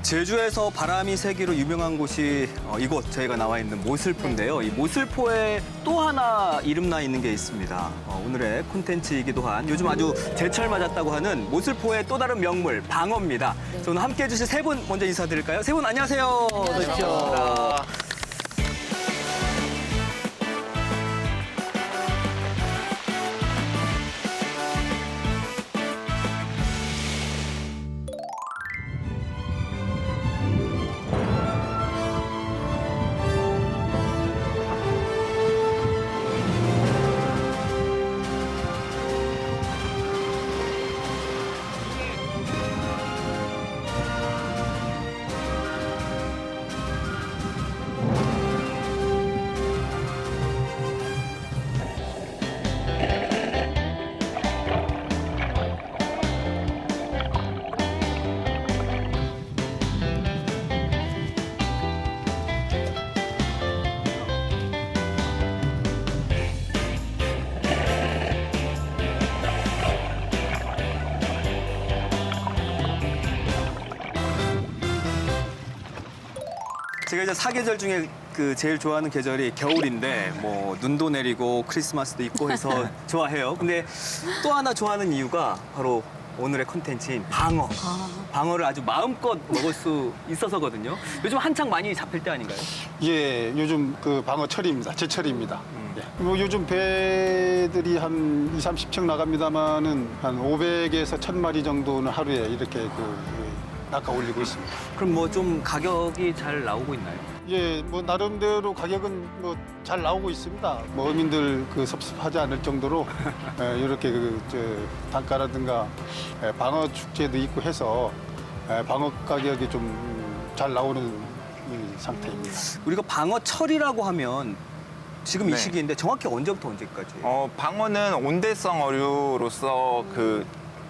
제주에서 바람이 세기로 유명한 곳이 이곳 저희가 나와 있는 모슬포인데요. 이 모슬포에 또 하나 이름나 있는 게 있습니다. 오늘의 콘텐츠이기도 한 요즘 아주 제철 맞았다고 하는 모슬포의 또 다른 명물 방어입니다. 오늘 함께해 주실 세 분 먼저 인사드릴까요? 세 분 안녕하세요. 안녕하세요. 제가 이제 사계절 중에 제일 좋아하는 계절이 겨울인데 뭐 눈도 내리고 크리스마스도 있고 해서 좋아해요. 근데 또 하나 좋아하는 이유가 바로 오늘의 콘텐츠인 방어. 방어를 아주 마음껏 먹을 수 있어서거든요. 요즘 한창 많이 잡힐 때 아닌가요? 예, 요즘 그 방어철입니다. 제철입니다. 예. 뭐 요즘 배들이 한 20, 30척 나갑니다만은 한 500에서 1000마리 정도는 하루에 이렇게 낚아 올리고 있습니다. 그럼 뭐 좀 가격이 잘 나오고 있나요? 예, 뭐 나름대로 가격은 뭐 잘 나오고 있습니다. 뭐 어민들 섭섭하지 않을 정도로 이렇게 단가라든가 방어 축제도 있고 해서 방어 가격이 좀 잘 나오는 이 상태입니다. 우리가 방어철이라고 하면 지금 이 네. 시기인데 정확히 언제부터 언제까지? 방어는 온대성 어류로서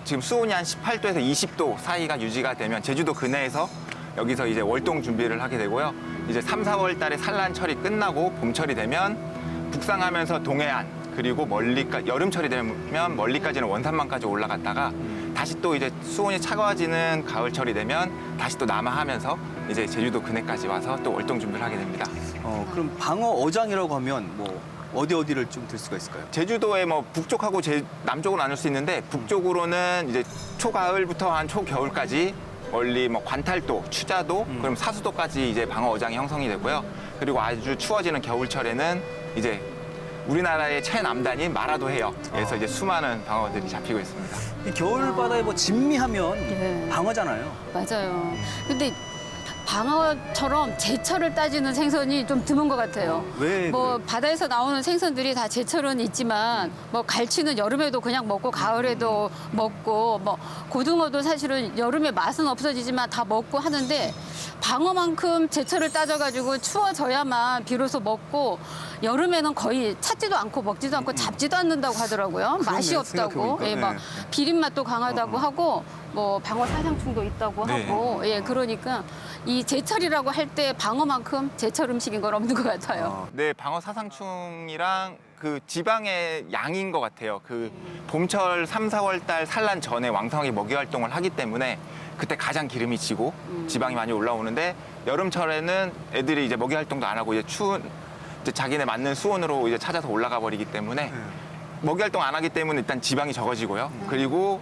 지금 수온이 한 18도에서 20도 사이가 유지가 되면 제주도 근해에서 여기서 이제 월동 준비를 하게 되고요. 이제 3, 4월 달에 산란철이 끝나고 봄철이 되면 북상하면서 동해안 그리고 여름철이 되면 멀리까지는 원산만까지 올라갔다가 다시 또 이제 수온이 차가워지는 가을철이 되면 다시 또 남하하면서 이제 제주도 근해까지 와서 또 월동 준비를 하게 됩니다. 그럼 방어 어장이라고 하면 뭐 어디를 좀 들 수가 있을까요? 제주도의 뭐 북쪽하고 남쪽으로 나눌 수 있는데 북쪽으로는 이제 초가을부터 한 초겨울까지 멀리 뭐 관탈도, 추자도, 그럼 사수도까지 이제 방어 어장이 형성이 되고요. 그리고 아주 추워지는 겨울철에는 이제 우리나라의 최남단인 마라도 해역에서 이제 수많은 방어들이 잡히고 있습니다. 이 겨울 바다에 뭐 진미하면 네. 방어잖아요. 맞아요. 근데 방어처럼 제철을 따지는 생선이 좀 드문 것 같아요. 왜 뭐 그래요? 바다에서 나오는 생선들이 다 제철은 있지만 뭐 갈치는 여름에도 그냥 먹고 가을에도 먹고 뭐 고등어도 사실은 여름에 맛은 없어지지만 다 먹고 하는데 방어만큼 제철을 따져가지고 추워져야만 비로소 먹고 여름에는 거의 찾지도 않고 먹지도 않고 잡지도 않는다고 하더라고요. 맛이 그러네, 없다고. 생각해보니까. 예, 막 네. 비린 맛도 강하다고 하고 뭐 방어 사상충도 있다고 네. 하고 예 그러니까 이 제철이라고 할 때 방어만큼 제철 음식인 건 없는 것 같아요. 네, 방어 사상충이랑 그 지방의 양인 것 같아요. 그 봄철 3, 4월 달 산란 전에 왕성하게 먹이 활동을 하기 때문에 그때 가장 기름이 지고 지방이 많이 올라오는데 여름철에는 애들이 이제 먹이 활동도 안 하고 이제 이제 자기네 맞는 수온으로 이제 찾아서 올라가 버리기 때문에 먹이 활동 안 하기 때문에 일단 지방이 적어지고요. 그리고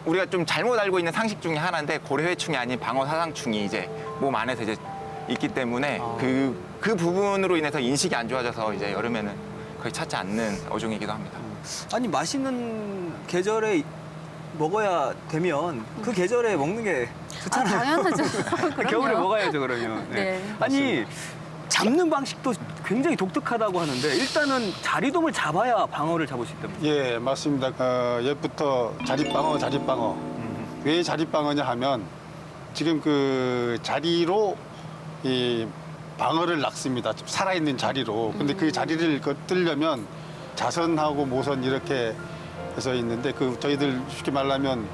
우리가 좀 잘못 알고 있는 상식 중에 하나인데 고래회충이 아닌 방어 사상충이 이제 몸 안에서 이제 있기 때문에 그 부분으로 인해서 인식이 안 좋아져서 이제 여름에는 거의 찾지 않는 어종이기도 합니다. 아니 맛있는 계절에 먹어야 되면 그 계절에 먹는 게 아, 좋잖아요. 당연하죠. 겨울에 그럼요. 먹어야죠 그러면. 네. 아니 잡는 방식도 굉장히 독특하다고 하는데 일단은 자리돔을 잡아야 방어를 잡을 수 있답니다. 예, 맞습니다. 옛부터 자릿방어. 왜 자릿방어냐 하면 지금 그 자리로 이 방어를 낚습니다. 살아있는 자리로. 근데 그 자리를 뚫려면 자선하고 모선 이렇게 해서 있는데 저희들 쉽게 말하면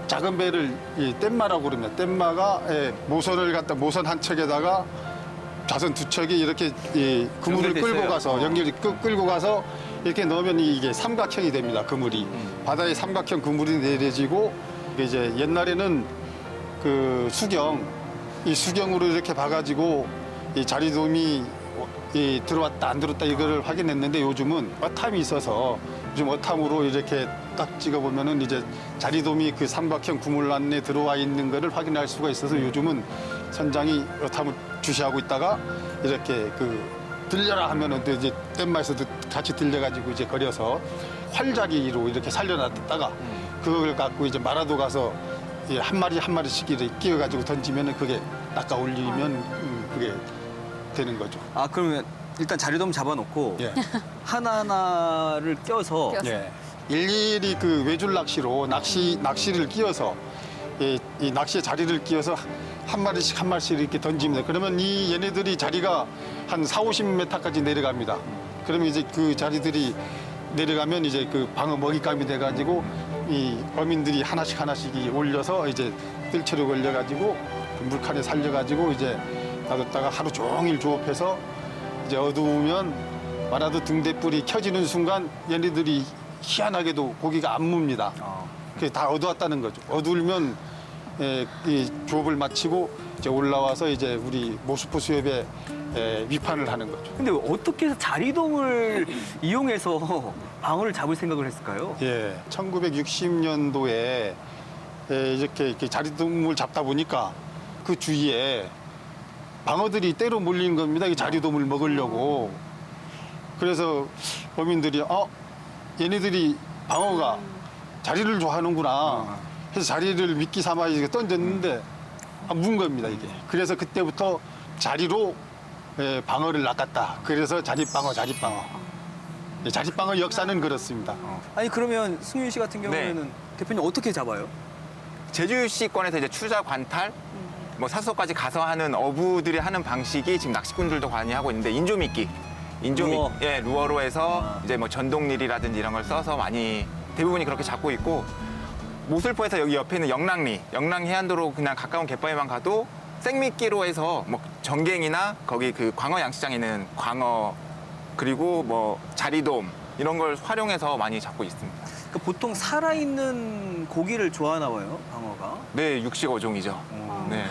작은 배를 이 뗏마라고 그럽니다. 뗏마가 모선 한 척에다가 자선 두 척이 이렇게 이 그물을 연결돼 끌고 있어요. 가서 끌고 가서 이렇게 넣으면 이게 삼각형이 됩니다. 그물이 바다에 삼각형 그물이 내려지고 이게 이제 옛날에는 그 수경 이 수경으로 이렇게 봐가지고 이 자리돔이 들어왔다 안 들어왔다 이거를 확인했는데 요즘은 어탐이 있어서 요즘 어탐으로 이렇게 딱 찍어보면은 이제 자리돔이 그 삼각형 구물 안에 들어와 있는 거를 확인할 수가 있어서 요즘은 선장이 어탐을 주시하고 있다가 이렇게 들려라 하면은 또 이제 뗏마에서도 같이 들려가지고 이제 거려서 활자리로 이렇게 살려놨다가 그걸 갖고 이제 마라도 가서 한 마리 한 마리씩 이렇게 끼워가지고 던지면은 그게 낚아 올리면 그게 되는 거죠. 아 그러면 일단 자리돔 잡아놓고 예. 하나하나를 껴서 예. 일일이 그 외줄 낚시로 낚시를 끼워서 이 낚시의 자리를 끼워서 한 마리씩 이렇게 던집니다. 그러면 이 얘네들이 자리가 한 4, 50m까지 내려갑니다. 그러면 이제 그 자리들이 내려가면 이제 그 방어 먹잇감이 돼가지고 이 어민들이 하나씩 올려서 이제 뜰채로 걸려가지고 그 물칸에 살려가지고 이제 놔뒀다가 하루 종일 조업해서 이제 어두우면 마라도 등대불이 켜지는 순간 얘네들이 희한하게도 고기가 안 뭅니다. 그게 다 어두웠다는 거죠. 어두우면 이 조업을 마치고 이제 올라와서 이제 우리 모스포 수협에 위판을 하는 거죠. 근데 어떻게 해서 자리돔을 이용해서 방어를 잡을 생각을 했을까요? 예, 1960년도에 이렇게 자리돔을 잡다 보니까 그 주위에 방어들이 때로 몰리는 겁니다. 이 자리돔을 먹으려고. 그래서 어민들이 얘네들이 방어가 자리를 좋아하는구나 해서 자리를 미끼 삼아 이렇게 던졌는데 문 겁니다, 이게. 그래서 그때부터 자리로 방어를 낚았다. 그래서 자리방어. 자리방어 역사는 그렇습니다. 아니 그러면 승윤 씨 같은 경우에는 대표님 어떻게 잡아요? 제주시권에서 이제 추자 관탈, 뭐 사수까지 가서 하는 어부들이 하는 방식이 지금 낚시꾼들도 많이 하고 있는데 인조미끼, 루어. 예, 루어로 해서 이제 뭐 전동릴이라든지 이런 걸 써서 많이 대부분이 그렇게 잡고 있고 모슬포에서 여기 옆에 있는 영랑 해안도로 그냥 가까운 갯바위만 가도 생미끼로 해서 뭐 전갱이나 거기 그 광어 양식장에 있는 광어 그리고 뭐 자리돔 이런 걸 활용해서 많이 잡고 있습니다. 그러니까 보통 살아있는 고기를 좋아하나 봐요, 방어가. 네, 육식 어종이죠. 네.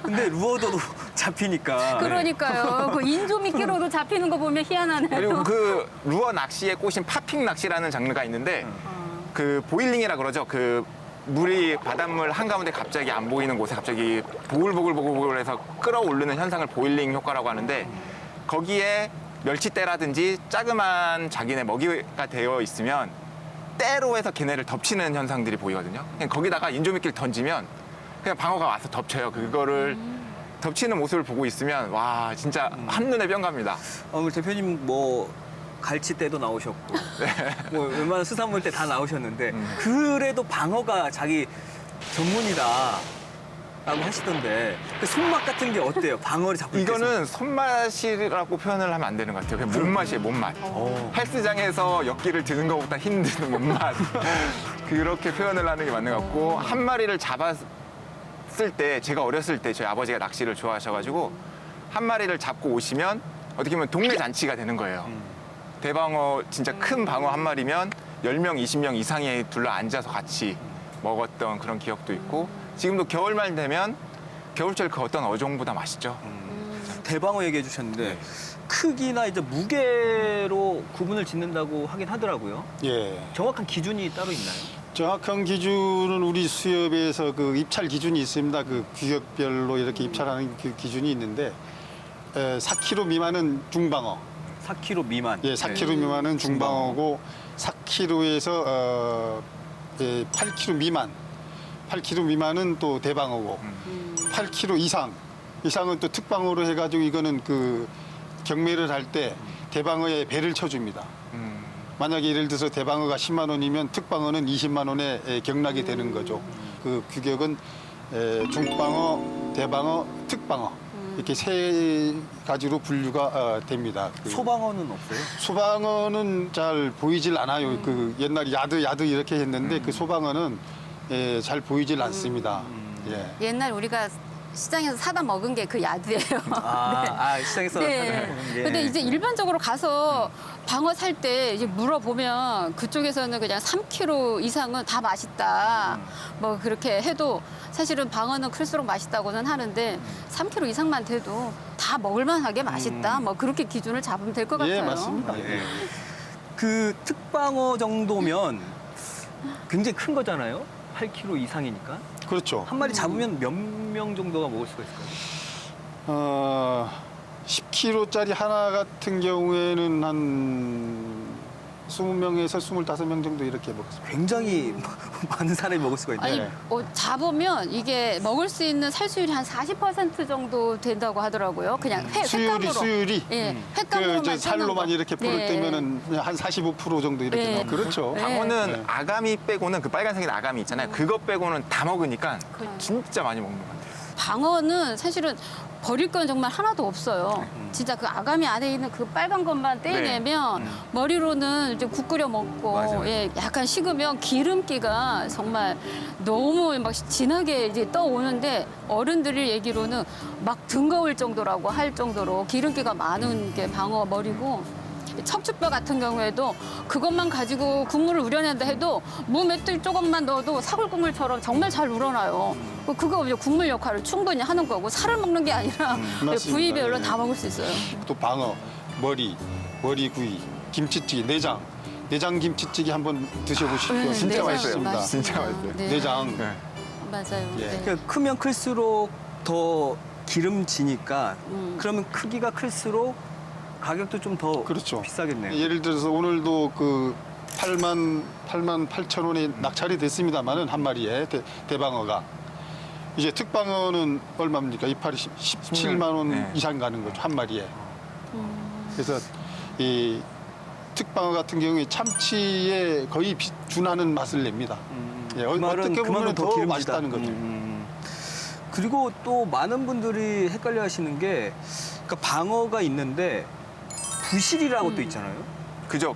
근데 루어도 잡히니까. 그러니까요. 그 인조미끼로도 잡히는 거 보면 희한하네요. 그리고 그 루어 낚시에 꽂힌 파핑 낚시라는 장르가 있는데 그 보일링이라 그러죠. 그 물이 바닷물 한가운데 갑자기 안 보이는 곳에 갑자기 보글보글해서 끌어오르는 현상을 보일링 효과라고 하는데 거기에 멸치떼라든지 자그마한 자기네 먹이가 되어 있으면 때로 해서 걔네를 덮치는 현상들이 보이거든요. 그냥 거기다가 인조미끼를 던지면 그냥 방어가 와서 덮쳐요. 그거를 덮치는 모습을 보고 있으면 와 진짜 한눈에 병갑니다. 우리 대표님 뭐 갈치떼도 나오셨고 뭐 웬만한 수산물 때 다 나오셨는데 그래도 방어가 자기 전문이다. 라고 하시던데 그 손맛 같은 게 어때요? 방어를 잡을 때 이거는 손맛이라고 표현을 하면 안 되는 것 같아요. 그냥 몸맛이에요, 몸맛. 헬스장에서 역기를 드는 것보다 힘든 몸맛. 그렇게 표현을 하는 게 맞는 것 같고 한 마리를 잡았을 때 제가 어렸을 때 저희 아버지가 낚시를 좋아하셔가지고 한 마리를 잡고 오시면 어떻게 보면 동네 잔치가 되는 거예요. 대방어 진짜 큰 방어 한 마리면 10명, 20명 이상이 둘러 앉아서 같이 먹었던 그런 기억도 있고 지금도 겨울말 되면 겨울철 그 어떤 어종보다 맛있죠. 대방어 얘기해 주셨는데 크기나 이제 무게로 구분을 짓는다고 하긴 하더라고요. 예. 정확한 기준이 따로 있나요? 정확한 기준은 우리 수협에서 그 입찰 기준이 있습니다. 그 규격별로 이렇게 입찰하는 그 기준이 있는데 4kg 미만은 중방어. 4kg 미만. 예, 4kg 미만은 중방어고 4kg에서 8kg 미만. 8kg 미만은 또 대방어고 8kg 이상은 또 특방어로 해가지고 이거는 그 경매를 할 때 대방어에 배를 쳐줍니다. 만약에 예를 들어서 대방어가 10만 원이면 특방어는 20만 원에 경락이 되는 거죠. 그 규격은 중방어, 대방어, 특방어 이렇게 세 가지로 분류가 됩니다. 소방어는 없어요? 소방어는 잘 보이질 않아요. 그 옛날에 야드 이렇게 했는데 그 소방어는 잘 보이질 않습니다. 예. 옛날 우리가 시장에서 사다 먹은 게 그 야드예요. 시장에서 네. 예. 근데 이제 일반적으로 가서 방어 살 때 이제 물어보면 그쪽에서는 그냥 3kg 이상은 다 맛있다. 뭐 그렇게 해도 사실은 방어는 클수록 맛있다고는 하는데 3kg 이상만 돼도 다 먹을만하게 맛있다. 뭐 그렇게 기준을 잡으면 될 것 같아요. 예, 맞습니다. 예. 그 특방어 정도면 굉장히 큰 거잖아요. 8kg 이상이니까. 그렇죠. 한 마리 잡으면 몇 명 정도가 먹을 수가 있을까요? 10kg짜리 하나 같은 경우에는 한 20명에서 25명 정도 이렇게 먹습니다. 굉장히 많은 사람이 먹을 수가 있네요. 아니, 잡으면 이게 먹을 수 있는 살수율이 한 40% 정도 된다고 하더라고요. 그냥 횟감으로. 수율이 예, 횟감으로만 그 살로만 찾는 거. 이렇게 포를 뜨면은 한 45% 정도 이렇게 네. 나와요. 그렇죠. 네. 방어는 네. 아가미 빼고는 그 빨간색인 아가미 있잖아요. 그거 빼고는 다 먹으니까 그래요. 진짜 많이 먹는 것 같아요. 방어는 사실은 버릴 건 정말 하나도 없어요. 진짜 그 아가미 안에 있는 그 빨간 것만 떼내면 머리로는 이제 국 끓여 먹고 맞아요. 예, 약간 식으면 기름기가 정말 너무 막 진하게 이제 떠오는데 어른들이 얘기로는 막 등거울 정도라고 할 정도로 기름기가 많은 게 방어 머리고 척추뼈 같은 경우에도 그것만 가지고 국물을 우려낸다 해도 무 맷돌 조금만 넣어도 사골국물처럼 정말 잘 우러나요. 그거 이제 국물 역할을 충분히 하는 거고 살을 먹는 게 아니라 맞습니다. 부위별로 예. 다 먹을 수 있어요. 또 방어, 머리구이, 김치찌개, 내장 김치찌개 한번 드셔보십시오. 네, 진짜 내장 맛있습니다. 맛있어요. 진짜 맛있어요. 네. 내장. 네. 맞아요. 예. 네. 그러니까 크면 클수록 더 기름지니까 그러면 크기가 클수록 가격도 좀 더 그렇죠. 비싸겠네요. 예를 들어서 오늘도 그 8만 8천 원에 낙찰이 됐습니다만은 한 마리에 대방어가 이제 특방어는 얼마입니까? 이파리 17만 원 네. 이상 가는 거죠 한 마리에. 그래서 이 특방어 같은 경우에 참치에 거의 준하는 맛을 냅니다. 예, 그 말은 어떻게 보면 그만큼 더 기름지다. 맛있다는 거죠. 그리고 또 많은 분들이 헷갈려 하시는 게 그러니까 방어가 있는데 부실이라고 또 있잖아요. 그죠.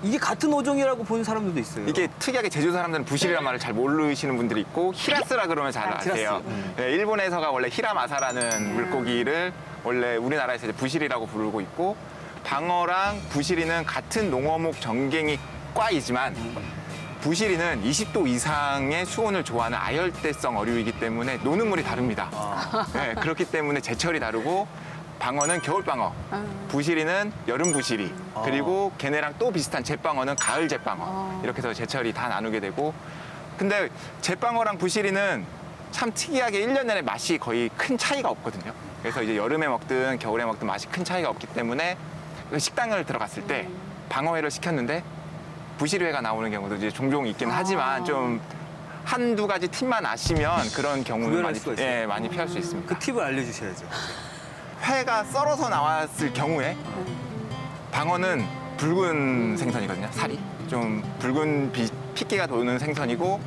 이게 같은 어종이라고 보는 사람들도 있어요. 이게 특이하게 제주 사람들은 부실이라는 말을 잘 모르시는 분들이 있고 히라스라 그러면 잘 히라스. 아세요. 네, 일본에서가 원래 히라마사라는 물고기를 원래 우리나라에서 이제 부실이라고 부르고 있고 방어랑 부실이는 같은 농어목 정갱이과이지만 부실이는 20도 이상의 수온을 좋아하는 아열대성 어류이기 때문에 노는 물이 다릅니다. 네, 그렇기 때문에 제철이 다르고 방어는 겨울방어, 부실이는 여름 부실이, 그리고 걔네랑 또 비슷한 잿방어는 가을 잿방어. 이렇게 해서 제철이 다 나누게 되고. 근데 잿방어랑 부실이는 참 특이하게 1년 내내 맛이 거의 큰 차이가 없거든요. 그래서 이제 여름에 먹든 겨울에 먹든 맛이 큰 차이가 없기 때문에 식당을 들어갔을 때 방어회를 시켰는데 부실회가 나오는 경우도 이제 종종 있긴 하지만 좀 한두 가지 팁만 아시면 그런 경우는 구별할 많이, 수가 있어요. 예, 많이 피할 수 있습니다. 그 팁을 알려주셔야죠. 회가 썰어서 나왔을 경우에 방어는 붉은 생선이거든요. 살이 좀 붉은 핏기가 도는 생선이고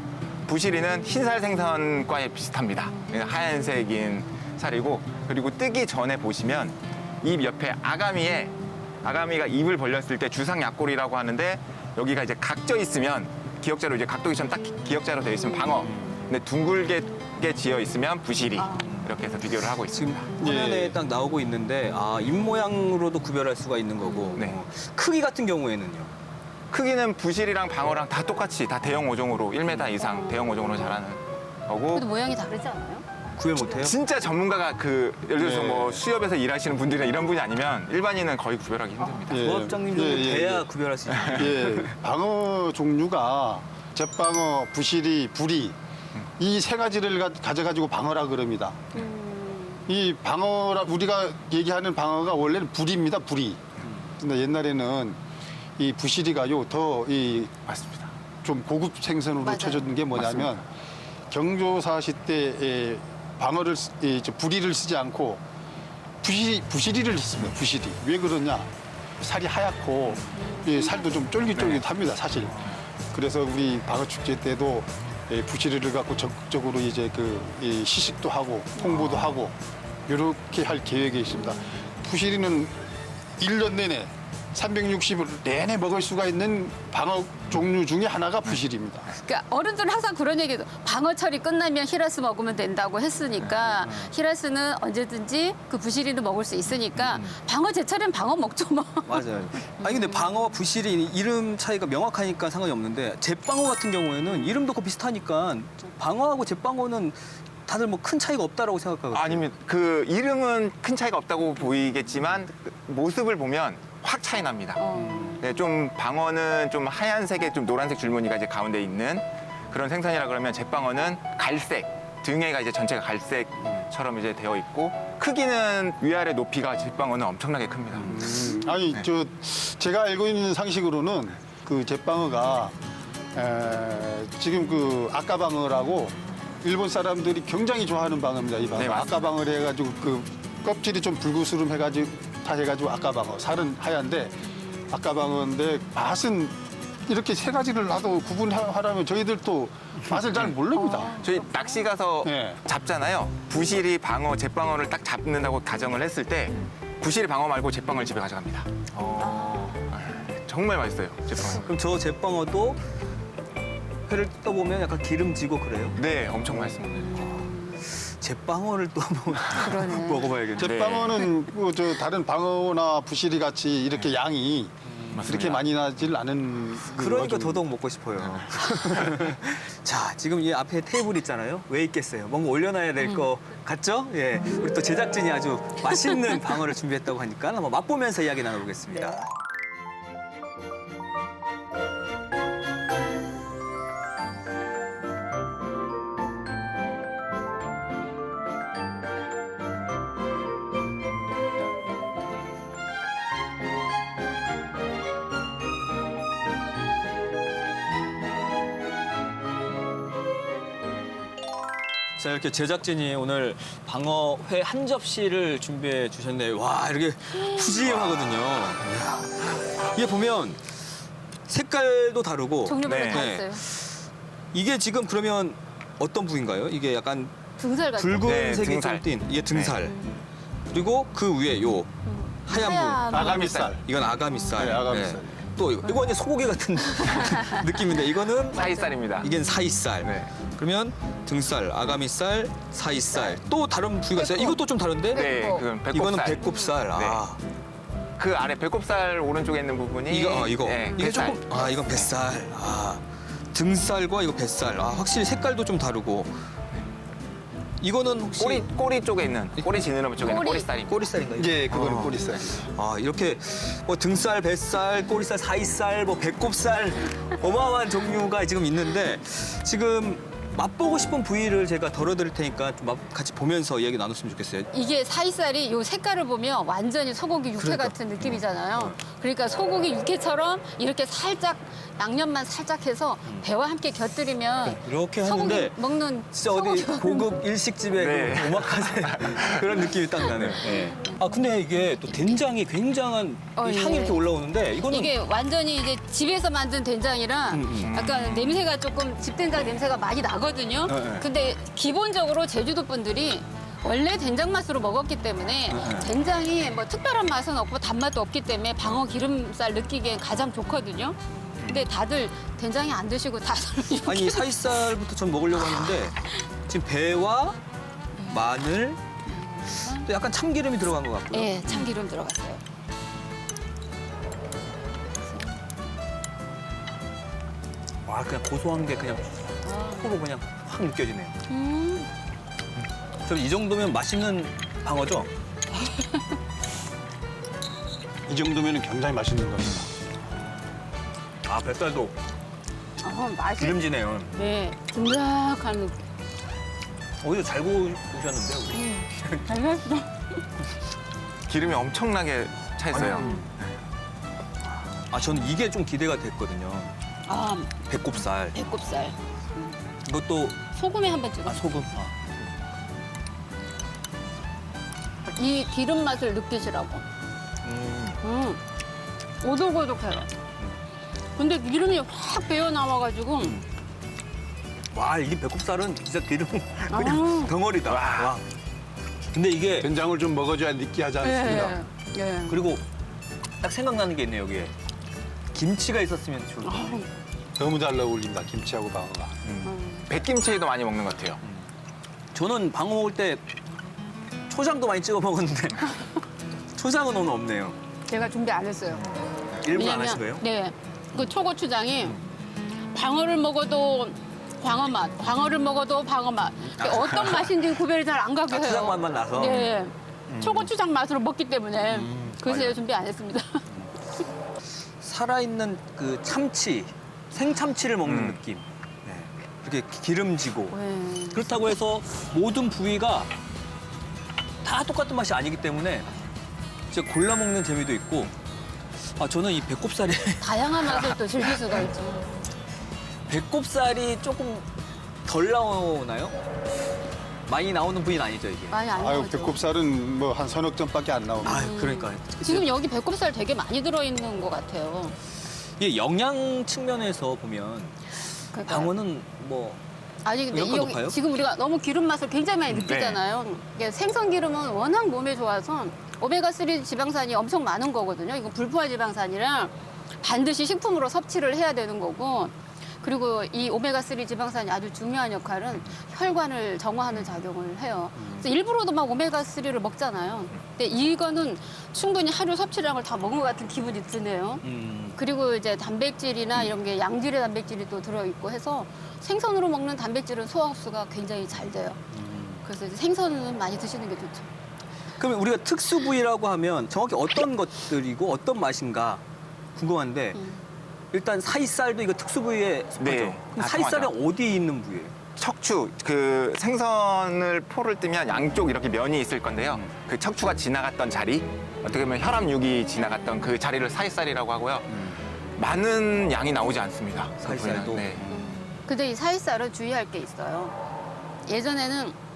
부실이는 흰살 생선과에 비슷합니다. 하얀색인 살이고 그리고 뜨기 전에 보시면 입 옆에 아가미가 입을 벌렸을 때 주상 약골이라고 하는데 여기가 이제 각져 있으면 기역자로 이제 각도기처럼 딱 기역자로 되어 있으면 방어. 근데 둥글게 지어 있으면 부실이. 이렇게 해서 비교를 하고 지금 있습니다. 화면에 예. 딱 나오고 있는데 입 모양으로도 구별할 수가 있는 거고 네. 크기 같은 경우에는요. 크기는 부실이랑 방어랑 다 똑같이 다 대형 어종으로 1m 이상 대형 어종으로 자라는 거고 그래도 모양이 다르지 않아요? 구별 못해요? 진짜 전문가가 예를 들어서 네. 뭐 수협에서 일하시는 분들이나 이런 분이 아니면 일반인은 거의 구별하기 힘듭니다. 예. 조합장님 정도 예, 예, 돼야 예. 구별할 수 있어요. 예, 방어 종류가 잿방어, 부실이, 부리 이 세 가지를 가져가지고 방어라 그럽니다. 이 방어라 우리가 얘기하는 방어가 원래는 부리입니다. 부리. 근데 옛날에는 이 부실이가요 더 이 맞습니다. 좀 고급 생선으로 맞아요. 쳐졌는 게 뭐냐면 경조사 시대에 방어를 부리를 쓰지 않고 부시리를 했습니다. 부시리. 왜 그러냐? 살이 하얗고 살도 좀 쫄깃쫄깃합니다. 사실. 그래서 우리 방어 축제 때도 부시리를 갖고 적극적으로 이제 시식도 하고 홍보도 하고 이렇게 할 계획이 있습니다. 부시리는 1년 내내 360을 내내 먹을 수가 있는 방어 종류 중에 하나가 부실입니다. 그러니까 어른들은 항상 그런 얘기도 방어철이 끝나면 히라스 먹으면 된다고 했으니까 히라스는 언제든지 그 부시리는 먹을 수 있으니까 방어 제철엔 방어 먹죠 뭐. 맞아요. 아니 근데 방어와 부실이 이름 차이가 명확하니까 상관이 없는데 제빵어 같은 경우에는 이름도 거의 비슷하니까 방어하고 제빵어는 다들 뭐 큰 차이가 없다라고 생각하거든요. 아니면 그 이름은 큰 차이가 없다고 보이겠지만 그 모습을 보면 확 차이 납니다. 네, 좀 방어는 좀 하얀색에 좀 노란색 줄무늬가 이제 가운데 있는 그런 생선이라 그러면 제빵어는 갈색, 등에가 이제 전체가 갈색처럼 이제 되어 있고 크기는 위아래 높이가 제빵어는 엄청나게 큽니다. 아니 제가 알고 있는 상식으로는 그 제빵어가 지금 그 아까방어라고 일본 사람들이 굉장히 좋아하는 방어입니다. 이 방어. 네, 맞습니다. 아까방어를 해가지고 그 껍질이 좀 불구스름 해가지고 다 해가지고 아까방어. 살은 하얀데 아까방어인데 맛은 이렇게 세 가지를 나도 구분하라면 저희들도 맛을 잘 모릅니다. 저희 낚시 가서 네. 잡잖아요. 부시리, 방어, 제빵어를 딱 잡는다고 가정을 했을 때 부시리, 방어 말고 제빵어를 집에 가져갑니다. 정말 맛있어요, 제빵어. 그럼 저 제빵어도 회를 떠보면 약간 기름지고 그래요? 네, 엄청 맛있습니다. 제빵어를 또 한번 그러네. 먹어봐야겠네. 제빵어는 저 다른 방어나 부시리 같이 이렇게 양이 그렇게 많이 나질 않은 그러니까 좀- 더더욱 먹고 싶어요. 자, 지금 이 앞에 테이블 있잖아요. 왜 있겠어요? 뭔가 올려놔야 될 거 같죠? 예. 우리 또 제작진이 아주 맛있는 방어를 준비했다고 하니까 한번 맛보면서 이야기 나눠보겠습니다. 자, 이렇게 제작진이 오늘 방어회 한 접시를 준비해 주셨네요. 와, 이렇게 푸짐하거든요. 이야. 이게 보면 색깔도 다르고 종류별로 네. 다 네. 있어요. 이게 지금 그러면 어떤 부위인가요? 이게 약간 등살 같은. 붉은색이 네, 등살. 좀 띈 이게 등살. 그리고 그 위에 요 하얀 부. 하얀 아가미살. 이건 아가미살. 네, 아가미살. 또 이거 완전 소고기 같은 느낌인데 이거는 사이살입니다. 이게 사이살. 네. 그러면 등살, 아가미살, 사이살. 또 다른 부위가 있어요. 이것도 좀 다른데? 네, 배꼽. 그건 배꼽살. 이거는 배꼽살. 네. 아, 그 아래 배꼽살 오른쪽에 있는 부분이 이거. 네, 이게 뱃살. 조금 이건 뱃살. 아. 등살과 이거 뱃살. 아, 확실히 색깔도 좀 다르고. 이거는 혹시 꼬리 쪽에 있는 꼬리 지느러미 쪽에 있는 꼬리. 꼬리살입니다. 꼬리살인가요? 예, 그거는 어. 꼬리살. 아, 이렇게 뭐 등살, 뱃살, 꼬리살, 사이살, 뭐 배꼽살 어마어마한 종류가 지금 있는데 지금 맛보고 싶은 부위를 제가 덜어드릴 테니까 좀 같이 보면서 이야기 나눴으면 좋겠어요. 이게 사이살이 요 색깔을 보면 완전히 소고기 육회 그러니까. 같은 느낌이잖아요. 그러니까 소고기 육회처럼 이렇게 살짝 양념만 살짝 해서 배와 함께 곁들이면 이렇게 소고기 하는데 먹는 진짜 어디 소고기 고급 일식집의 네. 그 오마카세 그런 느낌이 딱 나네요. 아, 근데 이게 또 된장이 굉장한 어, 이 예. 향이 이렇게 올라오는데 이거는 이게 완전히 이제 집에서 만든 된장이랑 약간 냄새가 조금 집된장 냄새가 많이 나거든요. 네. 근데 기본적으로 제주도 분들이 원래 된장 맛으로 먹었기 때문에 된장이 뭐 특별한 맛은 없고 단맛도 없기 때문에 방어 기름살 느끼기에 가장 좋거든요. 근데 다들 된장이 안 드시고 다들 아니 사이살부터 전 먹으려고 하는데 지금 배와 마늘 또 약간 참기름이 들어간 것 같고요. 예, 참기름 들어갔어요. 와, 그냥 고소한 게 그냥 코로 그냥 확 느껴지네요. 저 이 정도면 맛있는 방어죠? 이 정도면 굉장히 맛있는 겁니다. 아, 뱃살도 맛이 기름지네요. 네, 듬락한 느낌. 어디서 잘 구우셨는데요, 우리? 잘 됐어. 기름이 엄청나게 차 있어요. 아, 저는 이게 좀 기대가 됐거든요. 아, 배꼽살. 배꼽살. 이것도 소금에 한번 찍어. 소금. 이 기름 맛을 느끼시라고. 오독오독해요. 근데 기름이 확 배어 나와가지고 와, 이게 배꼽살은 진짜 기름 그냥 덩어리다. 와. 근데 이게 된장을 좀 먹어줘야 느끼하지 않습니다. 예. 그리고 딱 생각나는 게 있네요, 여기에. 김치가 있었으면 좋을 텐데. 너무 잘 어울린다, 김치하고 방어가. 백김치도 많이 먹는 것 같아요. 저는 방어 먹을 때 초장도 많이 찍어 먹었는데 초장은 오늘 없네요. 제가 준비 안 했어요. 일부러 안 하신 거예요? 네. 그 초고추장이 방어를 먹어도 광어 맛, 광어를 먹어도 방어 맛. 어떤 맛인지 구별이 잘 안 가게 해요. 초장 맛만 나서? 네. 초고추장 맛으로 먹기 때문에. 그래서 맞아요. 준비 안 했습니다. 살아있는 그 참치, 생참치를 먹는 느낌. 네. 이렇게 기름지고. 네. 그렇다고 해서 모든 부위가 다 똑같은 맛이 아니기 때문에 진짜 골라 먹는 재미도 있고. 아, 저는 이 배꼽살이 다양한 맛을 또 즐길 수가 있죠. 배꼽살이 조금 덜 나오나요? 많이 나오는 부위는 아니죠, 이게. 많이 안 아유, 나오죠. 배꼽살은 뭐 한 서너 점밖에 안 나옵니다. 아, 그러니까. 지금 여기 배꼽살 되게 많이 들어있는 것 같아요. 이게 영양 측면에서 보면 그러니까 방어는 뭐 아니 근데 영양가 여기 높아요? 지금 우리가 너무 기름 맛을 굉장히 많이 느끼잖아요. 이게 생선 기름은 워낙 몸에 좋아서 오메가3 지방산이 엄청 많은 거거든요. 이거 불포화 지방산이랑 반드시 식품으로 섭취를 해야 되는 거고, 그리고 이 오메가3 지방산이 아주 중요한 역할은 혈관을 정화하는 작용을 해요. 그래서 일부러도 막 오메가3를 먹잖아요. 근데 이거는 충분히 하루 섭취량을 다 먹은 것 같은 기분이 드네요. 그리고 이제 단백질이나 이런 게 양질의 단백질이 또 들어있고 해서 생선으로 먹는 단백질은 소화 흡수가 굉장히 잘 돼요. 그래서 이제 생선은 많이 드시는 게 좋죠. 그러면 우리가 특수 부위라고 하면 정확히 어떤 것들이고 어떤 맛인가 궁금한데 일단 사이살도 이거 특수 부위에 속하죠? 네, 그럼 다 사이살은 통하죠. 어디에 있는 부위예요? 척추, 그 생선을 포를 뜨면 양쪽 이렇게 면이 있을 건데요. 그 척추가 지나갔던 자리, 어떻게 보면 혈압육이 지나갔던 그 자리를 사이살이라고 하고요. 많은 양이 나오지 않습니다. 그 사이살도? 부위는. 네. 근데 이 사이살은 주의할 게 있어요. 예전에는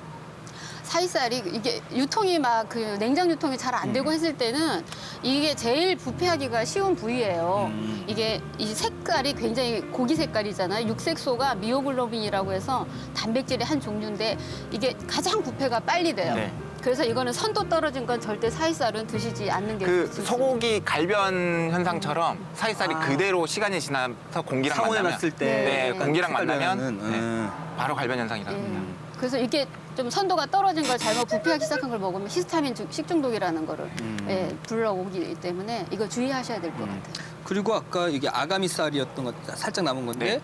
사이살이 이게 유통이 막 그 냉장 유통이 잘 안 되고 했을 때는 이게 제일 부패하기가 쉬운 부위예요. 이게 이 색깔이 굉장히 고기 색깔이잖아요. 육색소가 미오글로빈이라고 해서 단백질의 한 종류인데 이게 가장 부패가 빨리 돼요. 네. 그래서 이거는 선도 떨어진 건 절대 사이살은 드시지 않는 게 그 좋습니다. 소고기 갈변 현상처럼 사이살이 아. 그대로 시간이 지나서 공기랑 상온에 만나면 놨을 때 네, 공기랑 색깔 만나면 변하는, 네, 바로 갈변 현상이라고 합니다. 그래서 이게 좀 선도가 떨어진 걸 잘못 부패하기 시작한 걸 먹으면 히스타민 식중독이라는 거를 불러오기 때문에 이거 주의하셔야 될 것 같아요. 그리고 아까 이게 아가미살이었던 것 살짝 남은 건데 네.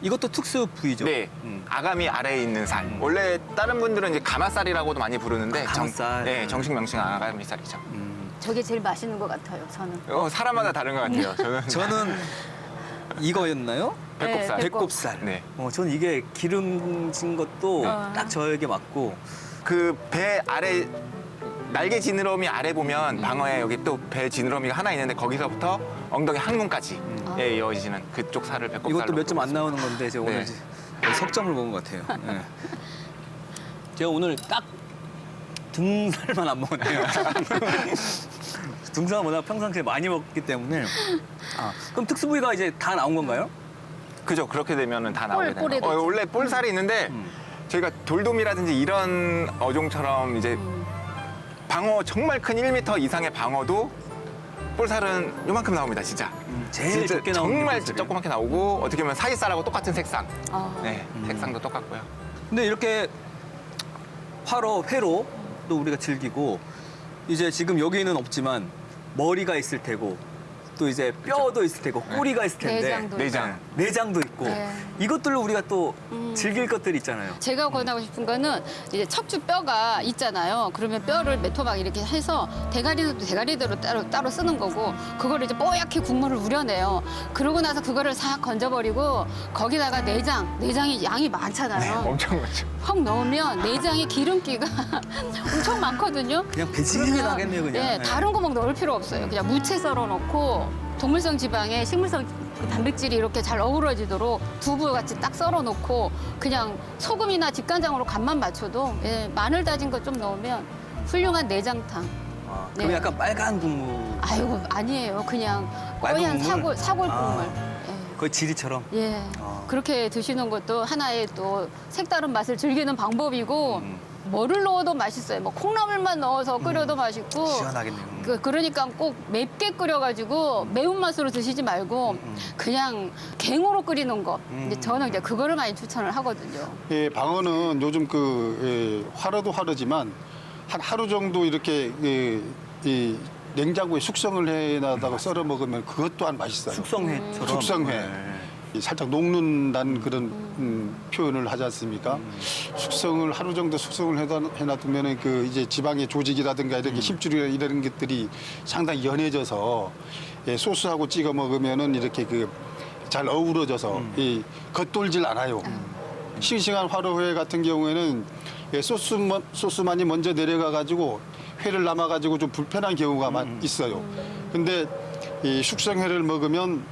이것도 특수 부위죠? 네, 아가미 아래에 있는 살. 원래 다른 분들은 이제 가마살이라고도 많이 부르는데 아, 가마살. 네, 정식 명칭은 아가미살이죠. 저게 제일 맛있는 것 같아요, 저는. 사람마다 다른 것 같아요. 저는 이거였나요? 배꼽살. 네, 배꼽살. 네. 저는 이게 기름진 것도 딱 저에게 맞고 그 배 아래 날개 지느러미 아래 보면 방어에 여기 또 배 지느러미가 하나 있는데 거기서부터 엉덩이 항문까지 예, 이어지는 그쪽 살을 배꼽살로. 이것도 몇 점 안 부르고 나오는 건데 제가 오늘 네. 석점을 먹은 것 같아요. 네. 제가 오늘 딱 등살만 안 먹었네요. 등살은 워낙 평상시에 많이 먹기 때문에. 그럼 특수 부위가 이제 다 나온 건가요? 그죠. 그렇게 되면은 다 나오게 되는 뿔에도 거예요. 있죠. 원래 볼살이 있는데 저희가 돌돔이라든지 이런 어종처럼 이제 방어 정말 큰 1m 이상의 방어도 볼살은 요만큼 나옵니다, 진짜. 제일 진짜 적게 나오는 게 정말 볼살이에요. 조그맣게 나오고 어떻게 보면 사이살하고 똑같은 색상. 아. 네, 색상도 똑같고요. 근데 이렇게 회로 또 우리가 즐기고 이제 지금 여기는 없지만 머리가 있을 테고 또 이제 뼈도 있을 테고 꼬리가 있을 텐데 내장도 내장. 내장도 있고 네. 이것들을 우리가 또 즐길 것들이 있잖아요. 제가 권하고 싶은 거는 이제 척추 뼈가 있잖아요. 그러면 뼈를 매토막 이렇게 해서 대가리도 대가리대로 따로 쓰는 거고 그거를 이제 뽀얗게 국물을 우려내요. 그러고 나서 그거를 싹 건져버리고 거기다가 내장이 양이 많잖아요. 엄청 많죠. 확 넣으면 내장의 기름기가 엄청 많거든요. 그냥 배지게 나겠네요, 그냥. 예, 네. 다른 거 막 넣을 필요 없어요. 그냥 무채 썰어 놓고 동물성 지방에 식물성 그 단백질이 이렇게 잘 어우러지도록 두부 같이 딱 썰어 놓고 그냥 소금이나 직간장으로 간만 맞춰도 마늘 다진 거 좀 넣으면 훌륭한 내장탕. 그럼 네. 약간 빨간 국물, 아이고 아니에요. 그냥 빨간 뽀얀 국물? 사골 국물. 거의 지리처럼. 예. 그렇게 드시는 것도 하나의 또 색다른 맛을 즐기는 방법이고 뭐를 넣어도 맛있어요. 뭐 콩나물만 넣어서 끓여도 맛있고. 시원하겠네요. 그러니까 꼭 맵게 끓여가지고 매운맛으로 드시지 말고 그냥 갱으로 끓이는 거. 이제 저는 이제 그거를 많이 추천을 하거든요. 예, 방어는 요즘 화로도 화로지만 한 하루 정도 이렇게 이 냉장고에 숙성을 해놔다가 썰어 먹으면 그것 또한 맛있어요. 숙성회처럼. 숙성회. 네. 살짝 녹는다는 그런 표현을 하지 않습니까? 숙성을 하루 정도 숙성을 해놔두면은 그 이제 지방의 조직이라든가 이렇게 힘줄이나 이런 것들이 상당히 연해져서 예, 소스하고 찍어 먹으면은 이렇게 그 잘 어우러져서 이 겉돌질 않아요. 싱싱한 화로회 같은 경우에는 예, 소스만이 먼저 내려가 가지고 회를 남아 가지고 좀 불편한 경우가 있어요. 근데 이 숙성회를 먹으면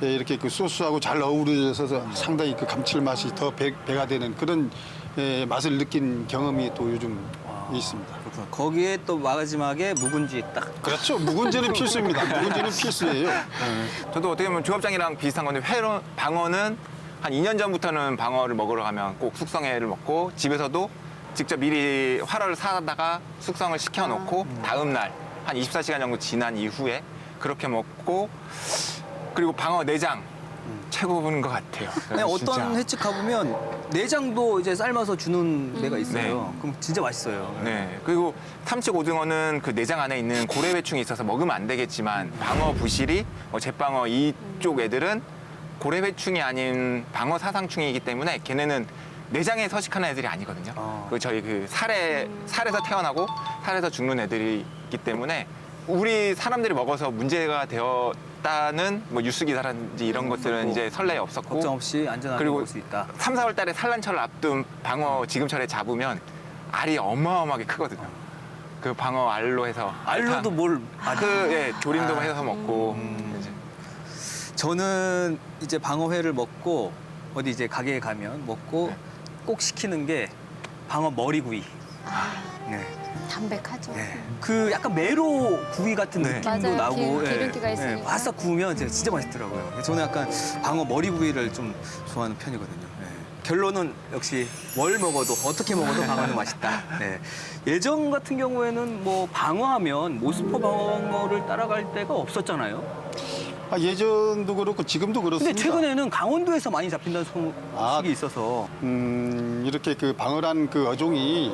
예, 이렇게 그 소스하고 잘 어우러져서 상당히 그 감칠맛이 더 배가 되는 그런 예, 맛을 느낀 경험이 또 요즘 있습니다. 그렇구나. 거기에 또 마지막에 묵은지 딱. 그렇죠. 묵은지는 필수입니다. 묵은지는 필수예요. 저도 어떻게 보면 조합장이랑 비슷한 건데 방어는 한 2년 전부터는 방어를 먹으러 가면 꼭 숙성회를 먹고 집에서도 직접 미리 화로를 사다가 숙성을 시켜놓고 다음 날 한 24시간 정도 지난 이후에 그렇게 먹고 그리고 방어 내장 최고인 것 같아요. 네, 어떤 진짜. 횟집 가보면 내장도 이제 삶아서 주는 데가 있어요. 네. 그럼 진짜 맛있어요. 네. 그리고 삼치 고등어는 그 내장 안에 있는 고래배충이 있어서 먹으면 안 되겠지만 방어 부실이 잿방어 이쪽 애들은 고래배충이 아닌 방어 사상충이기 때문에 걔네는 내장에 서식하는 애들이 아니거든요. 그 저희 그 살에서 태어나고 살에서 죽는 애들이 있기 때문에 우리 사람들이 먹어서 문제가 되었다는 뭐 뉴스 기사라든지 이런 것들은 이제 설레에 없었고 걱정 없이 안전하게 그리고 먹을 수 있다. 3, 4월 달에 산란철을 앞둔 방어 지금철에 잡으면 알이 어마어마하게 크거든요. 그 방어 알로 해서 알로도 뭘 예, 조림도 해서 먹고 이제 저는 이제 방어회를 먹고 어디 이제 가게에 가면 먹고 꼭 시키는 게 방어 머리구이. 네. 담백하죠. 네. 그 약간 메로 구이 같은 네. 느낌도 맞아요. 나고 기름기가 있으니까. 바싹 구우면 진짜 맛있더라고요. 저는 약간 방어 머리구이를 좀 좋아하는 편이거든요. 네. 결론은 역시 뭘 먹어도 어떻게 먹어도 방어는 맛있다. 네. 예전 같은 경우에는 뭐 방어하면 모스포 방어를 따라갈 데가 없었잖아요. 예전도 그렇고 지금도 근데 그렇습니다. 최근에는 강원도에서 많이 잡힌다는 소식이 있어서 이렇게 그 방어란 그 어종이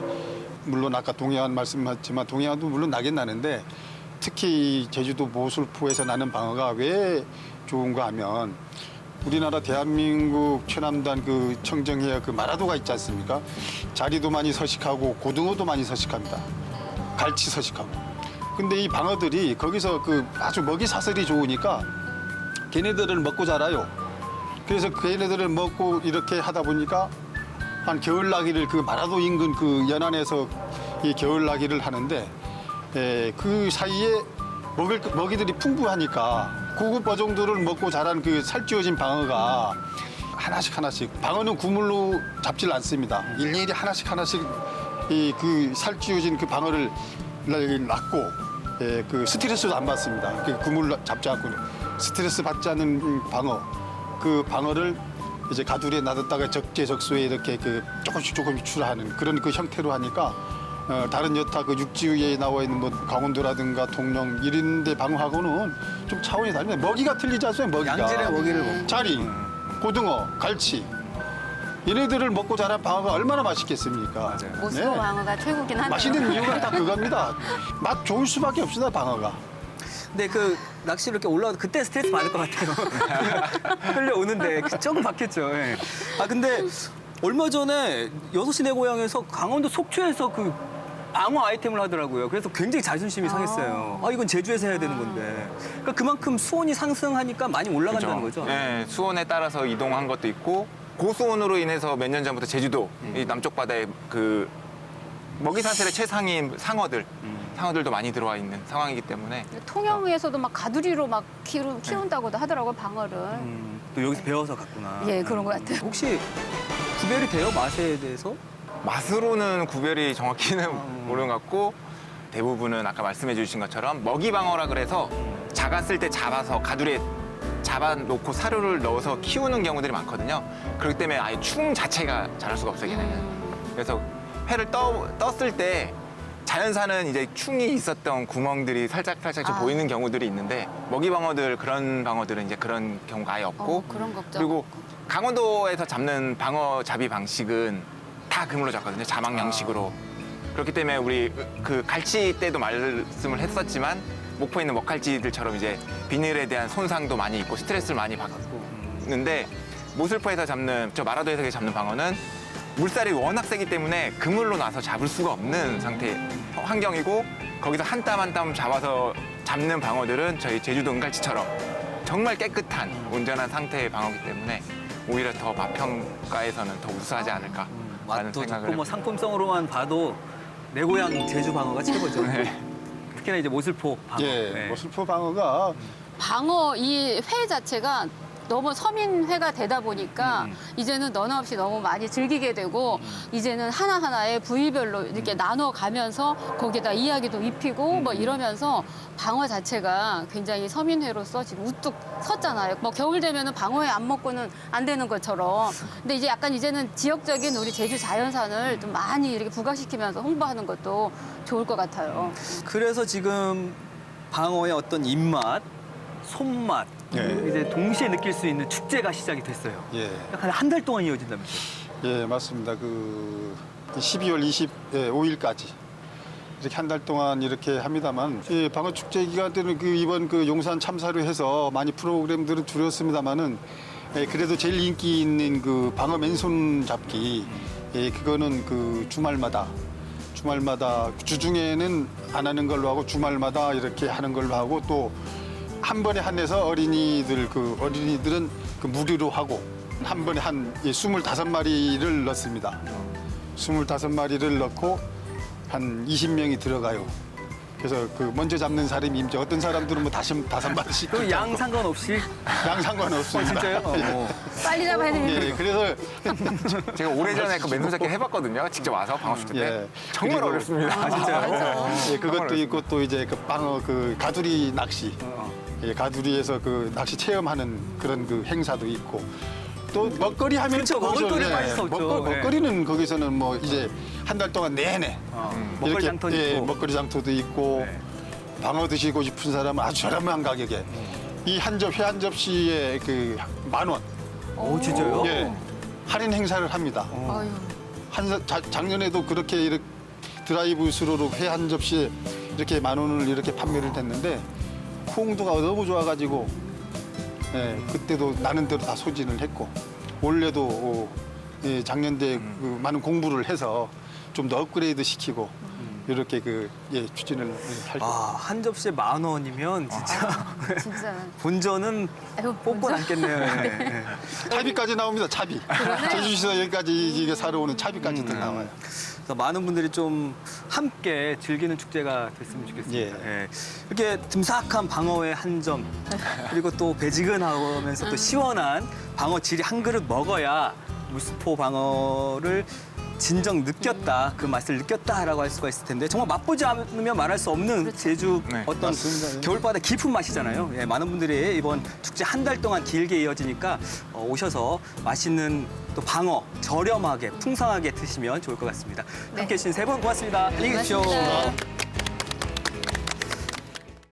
물론 아까 동해안 말씀하셨지만 동해안도 물론 나긴 나는데 특히 제주도 모술포에서 나는 방어가 왜 좋은가 하면 우리나라 대한민국 최남단 그 청정해역 그 마라도가 있지 않습니까? 자리도 많이 서식하고 고등어도 많이 서식합니다. 갈치 서식하고. 근데 이 방어들이 거기서 그 아주 먹이 사슬이 좋으니까 걔네들을 먹고 자라요. 그래서 걔네들을 먹고 이렇게 하다 보니까 한 겨울나기를 그 마라도 인근 그 연안에서 이 겨울나기를 하는데 그 사이에 먹이들이 풍부하니까 고급 어종들을 먹고 자란 그 살찌워진 방어가 하나씩 방어는 구물로 잡질 않습니다. 일일이 하나씩 이 그 살찌워진 그 방어를 낳고 그 스트레스도 안 받습니다. 그 구물 잡지 않고 스트레스 받지 않는 방어 그 방어를 이제 가두리에 놔뒀다가 적재적소에 이렇게 그 조금씩 출하하는 그런 그 형태로 하니까 다른 여타 그 육지 위에 나와 있는 뭐 강원도라든가 통영 이런 데 방어하고는 좀 차원이 다릅니다. 먹이가 틀리지 않습니까? 먹이가. 양질의 먹이를 먹고. 자리, 고등어, 갈치 얘네들을 먹고 자란 방어가 얼마나 맛있겠습니까? 맞아요. 모스포 네. 방어가 최고긴 하네요. 맛있는 이유가 다 그겁니다. 맛 좋을 수밖에 없습니다, 방어가. 근데 그 낚시를 이렇게 올라와도 그때 스트레스 받을 것 같아요. 흘려오는데 조금 바뀌었죠. 예. 아 근데 얼마 전에 6시 내 고향에서 강원도 속초에서 그 방어 아이템을 하더라고요. 그래서 굉장히 자존심이 상했어요. 아 이건 제주에서 해야 되는 건데. 그러니까 그만큼 수온이 상승하니까 많이 올라간다는 그죠. 거죠. 네, 수온에 따라서 이동한 것도 있고 고수온으로 인해서 몇 년 전부터 제주도 이 남쪽 바다에 그 먹이 사슬의 최상인 상어들도 많이 들어와 있는 상황이기 때문에 통영에서도 막 가두리로 막 키운다고도 하더라고요, 방어를. 또 여기서 배워서 갔구나. 예, 그런 것 같아요. 혹시 구별이 돼요? 맛에 대해서? 맛으로는 구별이 정확히는 모르는 것 같고 대부분은 아까 말씀해 주신 것처럼 먹이 방어라 그래서 작았을 때 잡아서 가두리에 잡아놓고 사료를 넣어서 키우는 경우들이 많거든요. 그렇기 때문에 아예 충 자체가 자랄 수가 없어요, 걔네는. 그래서 회를 떴을 때 자연산은 이제 충이 있었던 구멍들이 살짝 좀 보이는 경우들이 있는데 먹이 방어들 그런 방어들은 이제 그런 경우가 아예 없고 그런 걱정. 그리고 강원도에서 잡는 방어 잡이 방식은 다 그물로 잡거든요. 자막 양식으로. 그렇기 때문에 우리 그 갈치 때도 말씀을 했었지만 목포에 있는 먹갈치들처럼 이제 비늘에 대한 손상도 많이 있고 스트레스를 많이 받는데 모슬포에서 잡는 저 마라도에서 잡는 방어는 물살이 워낙 세기 때문에 그물로 나서 잡을 수가 없는 상태 환경이고 거기서 한 땀 한 땀 잡아서 잡는 방어들은 저희 제주도 은갈치처럼 정말 깨끗한 온전한 상태의 방어이기 때문에 오히려 더 맛평가에서는 더 우수하지 않을까라는 맛도 생각을 좋고 뭐 상품성으로만 봐도 내 고향 제주 방어가 최고죠. 네. 특히나 이제 모슬포 방어. 예, 네. 모슬포 방어가 방어 이 회 자체가 너무 서민회가 되다 보니까 이제는 너나 없이 너무 많이 즐기게 되고 이제는 하나하나의 부위별로 이렇게 나눠가면서 거기에다 이야기도 입히고 뭐 이러면서 방어 자체가 굉장히 서민회로서 지금 우뚝 섰잖아요. 뭐 겨울 되면은 방어회 안 먹고는 안 되는 것처럼. 근데 이제 약간 이제는 지역적인 우리 제주 자연산을 좀 많이 이렇게 부각시키면서 홍보하는 것도 좋을 것 같아요. 그래서 지금 방어의 어떤 입맛, 손맛 예. 이제 동시에 느낄 수 있는 축제가 시작이 됐어요. 예, 약 한 달 동안 이어진다면서요. 예, 맞습니다. 그 12월 25일까지 이렇게 한 달 동안 이렇게 합니다만, 예, 방어 축제 기간 때는 그 이번 그 용산 참사로 해서 많이 프로그램들은 줄였습니다만은, 예, 그래도 제일 인기 있는 그 방어 맨손 잡기, 예, 그거는 그 주말마다 주중에는 안 하는 걸로 하고 주말마다 이렇게 하는 걸로 하고 또 한 번에 한해서 어린이들은 그 무료로 하고 한 번에 한 25마리를 넣습니다. 25마리를 넣고 한 20명이 들어가요. 그래서 그 먼저 잡는 사람이 임자. 어떤 사람들은 뭐 다섯 마리씩. 그럼 양 상관없이? 양 상관없습니다. 진짜요? 빨리 잡아야 되는데. 예, 그래서 제가 오래전에 그 맨손 잡기 해봤거든요. 직접 와서 방어 축제 때. 예. 정말 그리고- 어렵습니다. 아, 진짜요? 예, 그것도 있고 또 이제 그 방어 그 가두리 낚시. 예, 가두리에서 그 낚시 체험하는 그런 그 행사도 있고 또 먹거리 하면 그렇죠. 또 거기서, 먹을거리 예, 빠질 수 없죠. 먹거리는 거기서는 뭐 이제 한 달 동안 내내 먹거리 이렇게, 장터도 예, 있고. 먹거리 장터도 있고 네. 방어 드시고 싶은 사람은 아주 저렴한 가격에 이 회 한 접시에 그 10,000원 오, 진짜요? 예, 할인 행사를 합니다. 아유. 작년에도 그렇게 이렇게 드라이브 스루로 회 한 접시에 이렇게 10,000원을 이렇게 판매를 했는데 호응도가 너무 좋아가지고 예, 그때도 나는 대로 다 소진을 했고 올해도 예, 작년에 그 많은 공부를 해서 좀 더 업그레이드 시키고 이렇게 그 예, 추진을 할 겁니다. 아, 한 접시에 10,000원이면 진짜 진짜. 본전은 아이고, 뽑고 남겠네요. 네, 네. 차비까지 나옵니다. 차비. 제주시에서 여기까지 이게 사러 오는 차비까지도 나와요. 그래서 많은 분들이 좀 함께 즐기는 축제가 됐으면 좋겠습니다. 예. 예. 이렇게 듬삭한 방어의 한 점, 그리고 또 배지근하면서 또 시원한 방어 지리 한 그릇 먹어야 물수포 방어를 진정 느꼈다, 그 맛을 느꼈다라고 할 수가 있을 텐데 정말 맛보지 않으면 말할 수 없는 제주 네, 어떤 맞습니다. 예. 겨울바다 깊은 맛이잖아요. 예, 많은 분들이 이번 축제 한 달 동안 길게 이어지니까 오셔서 맛있는 또 방어 저렴하게 풍성하게 드시면 좋을 것 같습니다. 네. 함께해 주신 세 분 고맙습니다. 안녕히 계십시오. 고맙습니다.